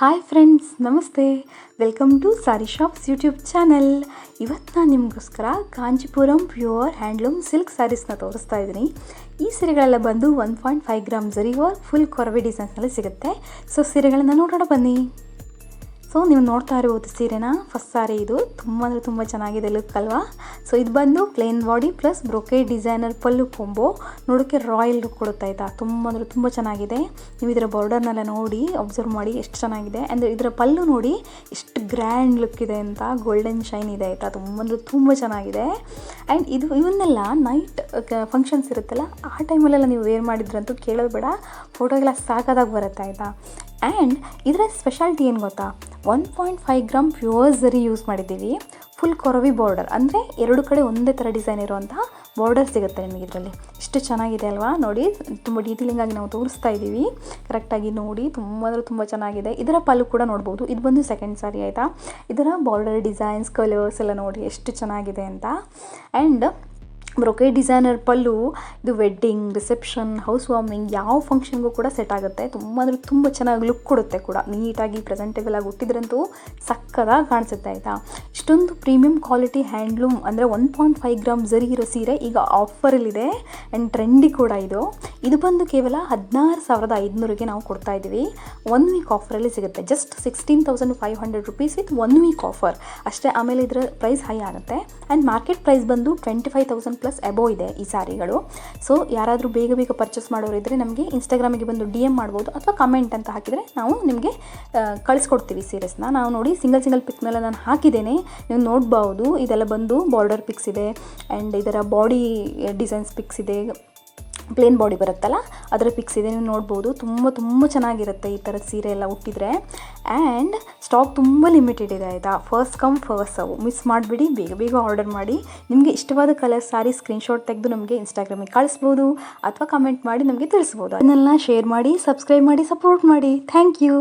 Hi friends, ನಮಸ್ತೆ. Welcome to sari shops YouTube channel. ಇವತ್ತು ನಾನು ನಿಮಗೋಸ್ಕರ ಕಾಂಚೀಪುರಂ ಪ್ಯೂರ್ ಹ್ಯಾಂಡ್ಲೂಮ್ ಸಿಲ್ಕ್ ಸ್ಯಾರೀಸ್ನ ತೋರಿಸ್ತಾ ಇದ್ದೀನಿ. ಈ ಸೀರೆಗಳೆಲ್ಲ ಬಂದು 1.5 ಗ್ರಾಮ್ ಜರಿ ವರ್ಕ್ ಫುಲ್ ಕೊರವೆ ಡಿಸೈನ್ಸ್ನಲ್ಲಿ ಸಿಗುತ್ತೆ. ಸೊ ಸೀರೆಗಳನ್ನ ನೋಡೋಣ ಬನ್ನಿ. ಸೊ ನೀವು ನೋಡ್ತಾ ಇರ್ಬೋದು ಸೀರೆನ. ಫಸ್ಟ್ ಸಾರಿ ಇದು ತುಂಬ ಚೆನ್ನಾಗಿದೆ ಲುಕ್ ಅಲ್ವಾ. ಸೊ ಇದು ಬಂದು plain body plus brocade designer pallu combo. ನೋಡೋಕ್ಕೆ ರಾಯಲ್ ಲುಕ್ ಕೊಡುತ್ತಾ ಆಯಿತಾ. ತುಂಬ ಚೆನ್ನಾಗಿದೆ. ನೀವು ಇದರ ಬಾರ್ಡರ್ನೆಲ್ಲ ನೋಡಿ ಅಬ್ಸರ್ವ್ ಮಾಡಿ ಎಷ್ಟು ಚೆನ್ನಾಗಿದೆ. ಅಂದರೆ ಇದರ ಪಲ್ಲು ನೋಡಿ ಎಷ್ಟು ಗ್ರ್ಯಾಂಡ್ ಲುಕ್ ಇದೆ ಅಂತ. ಗೋಲ್ಡನ್ ಶೈನ್ ಇದೆ ಆಯಿತಾ. ತುಂಬ ಚೆನ್ನಾಗಿದೆ. ಆ್ಯಂಡ್ ಇವನ್ನೆಲ್ಲ ನೈಟ್ ಫಂಕ್ಷನ್ಸ್ ಇರುತ್ತಲ್ಲ, ಆ ಟೈಮಲ್ಲೆಲ್ಲ ನೀವು ವೇರ್ ಮಾಡಿದ್ರಂತೂ ಕೇಳೋದು ಬೇಡ, ಫೋಟೋಗೆಲ್ಲ ಸಾಕಾದಾಗ ಬರುತ್ತೆ ಆಯಿತಾ. ಆ್ಯಂಡ್ ಇದರ ಸ್ಪೆಷಾಲಿಟಿ ಏನು ಗೊತ್ತಾ, 1.5 ಗ್ರಾಮ್ ಪ್ಯೂರ್ ಝರಿ ಯೂಸ್ ಮಾಡಿದ್ದೀವಿ. ಫುಲ್ ಕೊರವಿ ಬಾರ್ಡರ್, ಅಂದರೆ ಎರಡು ಕಡೆ ಒಂದೇ ಥರ ಡಿಸೈನ್ ಇರುವಂತಹ ಬಾರ್ಡರ್ ಸಿಗುತ್ತೆ ನಿಮಗೆ ಇದರಲ್ಲಿ. ಇಷ್ಟು ಚೆನ್ನಾಗಿದೆ ಅಲ್ವಾ. ನೋಡಿ ತುಂಬ ಡೀಟೇಲಿಂಗಾಗಿ ನಾವು ತೋರಿಸ್ತಾ ಇದ್ದೀವಿ. ಕರೆಕ್ಟಾಗಿ ನೋಡಿ, ತುಂಬ ಚೆನ್ನಾಗಿದೆ. ಇದರ ಪಲ್ಲು ಕೂಡ ನೋಡ್ಬೋದು. ಇದು ಬಂದು ಸೆಕೆಂಡ್ ಸಾರಿ ಆಯಿತಾ. ಇದರ ಬಾರ್ಡರ್ ಡಿಸೈನ್ಸ್ ಕಲರ್ಸ್ ಎಲ್ಲ ನೋಡಿ ಎಷ್ಟು ಚೆನ್ನಾಗಿದೆ ಅಂತ. ಆ್ಯಂಡ್ ಬ್ರೊಕೇಡ್ ಡಿಸೈನರ್ ಪಲ್ಲು ಇದು ವೆಡ್ಡಿಂಗ್, ರಿಸೆಪ್ಷನ್, ಹೌಸ್ ವಾರ್ಮಿಂಗ್ ಯಾವ ಫಂಕ್ಷನ್ಗೂ ಕೂಡ ಸೆಟ್ ಆಗುತ್ತೆ. ತುಂಬ ಚೆನ್ನಾಗಿ ಲುಕ್ ಕೊಡುತ್ತೆ ಕೂಡ. ನೀಟಾಗಿ ಪ್ರೆಸೆಂಟೇಬಲ್ ಆಗಿ ಹುಟ್ಟಿದ್ರಂತೂ ಸಕ್ಕದಾಗಿ ಕಾಣಿಸುತ್ತೆ ಆಯಿತಾ. ಇಷ್ಟೊಂದು ಪ್ರೀಮಿಯಂ ಕ್ವಾಲಿಟಿ ಹ್ಯಾಂಡ್ಲೂಮ್ ಅಂದರೆ 1.5 ಗ್ರಾಮ್ ಝರಿ ಇರೋ ಸೀರೆ ಈಗ ಆಫರಲ್ಲಿದೆ. ಆ್ಯಂಡ್ ಟ್ರೆಂಡಿ ಕೂಡ ಇದು ಬಂದು ಕೇವಲ 16,500ಗೆ ನಾವು ಕೊಡ್ತಾ ಇದ್ದೀವಿ. 1 ವೀಕ್ ಆಫರಲ್ಲಿ ಸಿಗುತ್ತೆ. Just 16,500 rupees with 1 week offer ಅಷ್ಟೇ. ಆಮೇಲೆ ಇದರ ಪ್ರೈಸ್ ಹೈ ಆಗುತ್ತೆ. ಆ್ಯಂಡ್ ಮಾರ್ಕೆಟ್ ಪ್ರೈಸ್ ಬಂದು 25,000 ಪ್ಲಸ್ ಅಬೋವ್ ಇದೆ ಈ ಸ್ಯಾರಿಗಳು. ಸೊ ಯಾರಾದರೂ ಬೇಗ ಪರ್ಚೇಸ್ ಮಾಡೋರು ಇದ್ದರೆ ನಮಗೆ ಇನ್ಸ್ಟಾಗ್ರಾಮಿಗೆ ಬಂದು DM ಮಾಡ್ಬೋದು, ಅಥವಾ ಕಮೆಂಟ್ ಅಂತ ಹಾಕಿದರೆ ನಾವು ನಿಮಗೆ ಕಳಿಸ್ಕೊಡ್ತೀವಿ ಸೀರೆಸ್ನ. ನಾವು ನೋಡಿ ಸಿಂಗಲ್ ಪಿಕ್ನೆಲ್ಲ ನಾನು ಹಾಕಿದ್ದೇನೆ, ನೀವು ನೋಡ್ಬೋದು. ಇದೆಲ್ಲ ಬಂದು ಬಾರ್ಡರ್ ಪಿಕ್ಸ್ ಇದೆ. ಆ್ಯಂಡ್ ಇದರ ಬಾಡಿ ಡಿಸೈನ್ಸ್ ಪಿಕ್ಸ್ ಇದೆ. ಪ್ಲೇನ್ ಬಾಡಿ ಬರುತ್ತಲ್ಲ ಅದರ ಪಿಕ್ಸ್ ಇದೆ, ನೀವು ನೋಡ್ಬೋದು. ತುಂಬ ಚೆನ್ನಾಗಿರುತ್ತೆ ಈ ಥರ ಸೀರೆ ಎಲ್ಲ ಹುಟ್ಟಿದರೆ. ಆ್ಯಂಡ್ ಸ್ಟಾಕ್ ತುಂಬ ಲಿಮಿಟೆಡ್ ಇದೆ ಆಯಿತಾ. First come first serve, miss ಮಾಡಿಬಿಡಿ. ಬೇಗ ಆರ್ಡರ್ ಮಾಡಿ. ನಿಮಗೆ ಇಷ್ಟವಾದ ಕಲರ್ ಸಾರಿ ಸ್ಕ್ರೀನ್ಶಾಟ್ ತೆಗೆದು ನಮಗೆ ಇನ್ಸ್ಟಾಗ್ರಾಮಿಗೆ ಕಳಿಸ್ಬೋದು, ಅಥವಾ ಕಮೆಂಟ್ ಮಾಡಿ ನಮಗೆ ತಿಳಿಸ್ಬೋದು. ಅದನ್ನೆಲ್ಲ ಶೇರ್ ಮಾಡಿ, ಸಬ್ಸ್ಕ್ರೈಬ್ ಮಾಡಿ, ಸಪೋರ್ಟ್ ಮಾಡಿ. Thank you.